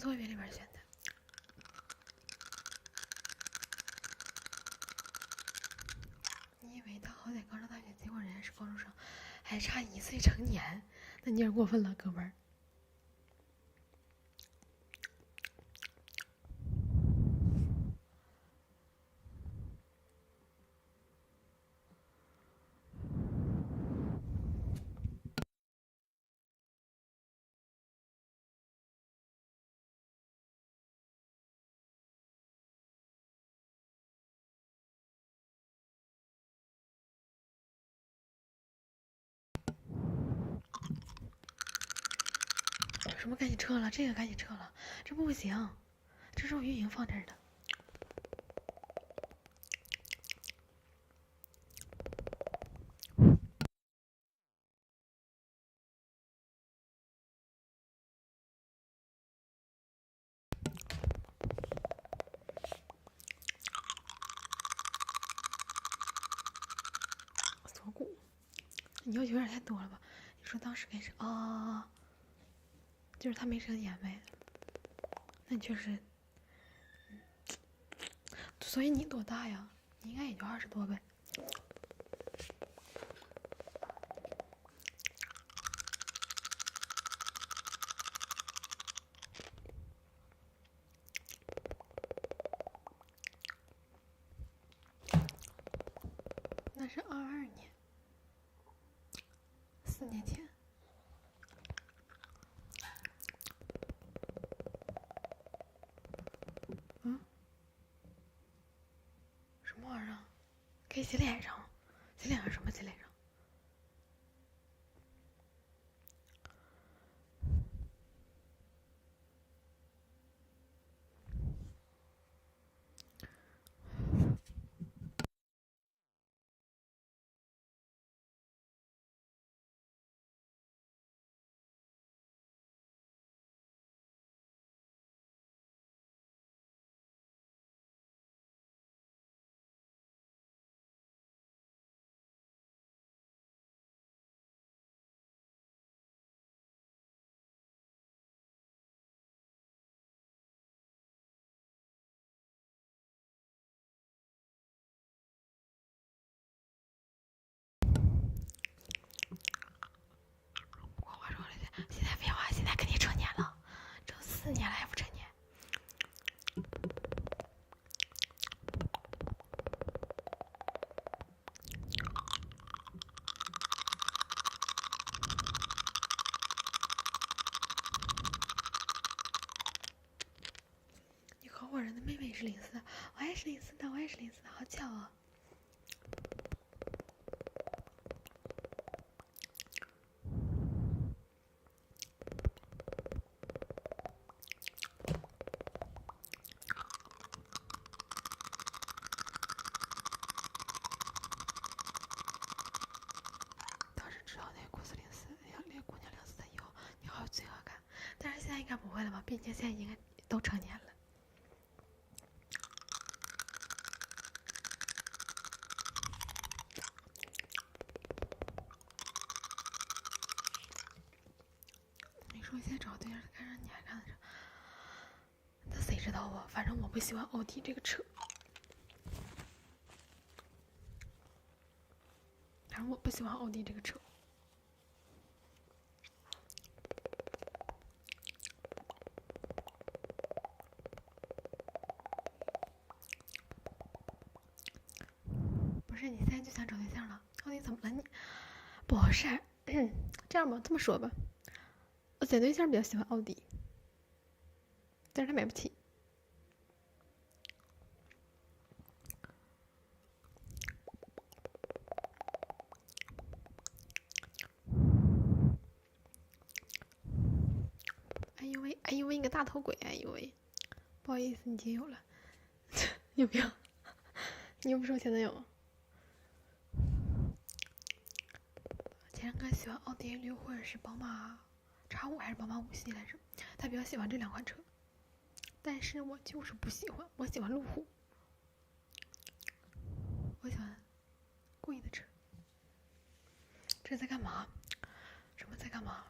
作业里边选的。你以为他好歹刚上大学，结果人家是高中生，还差1岁成年，那你有点过分了，哥们儿。什么赶紧撤了？这个赶紧撤了，这不行，这是我运营放这儿的。锁骨，你要求有点太多了吧？你说当时开始啊，就是他没遮掩呗。那你确实，所以你多大呀？你应该也就20多呗。那是22年，4年前。嗯？什么玩意儿？可以洗脸上？洗脸上什么洗脸上？现在废话，现在肯定成年了，这4年了还不成年。你合伙人的妹妹也是04的，我也是04的，我也是04的，好巧啊！当时知道那个公司04，那个姑娘04的以后，你好有罪恶感。但是现在应该不会了吧？毕竟现在应该都成年了。你说现在找对象看上你还看得上？那谁知道啊？反正我不喜欢奥迪这个车。反正我不喜欢奥迪这个车。不是，你现在就想找对象了？奥迪怎么了你？不是，这样吧，这么说吧，我选对象比较喜欢奥迪，但是他买不起。哎呦喂，哎呦喂，你个大头鬼！哎呦喂，不好意思，你姐有了，要不要？你又不是我前男友。前两个喜欢奥迪A6或者是宝马X5还是宝马5系来着，他比较喜欢这2款车，但是我就是不喜欢，我喜欢路虎，我喜欢贵的车。这在干嘛？什么在干嘛？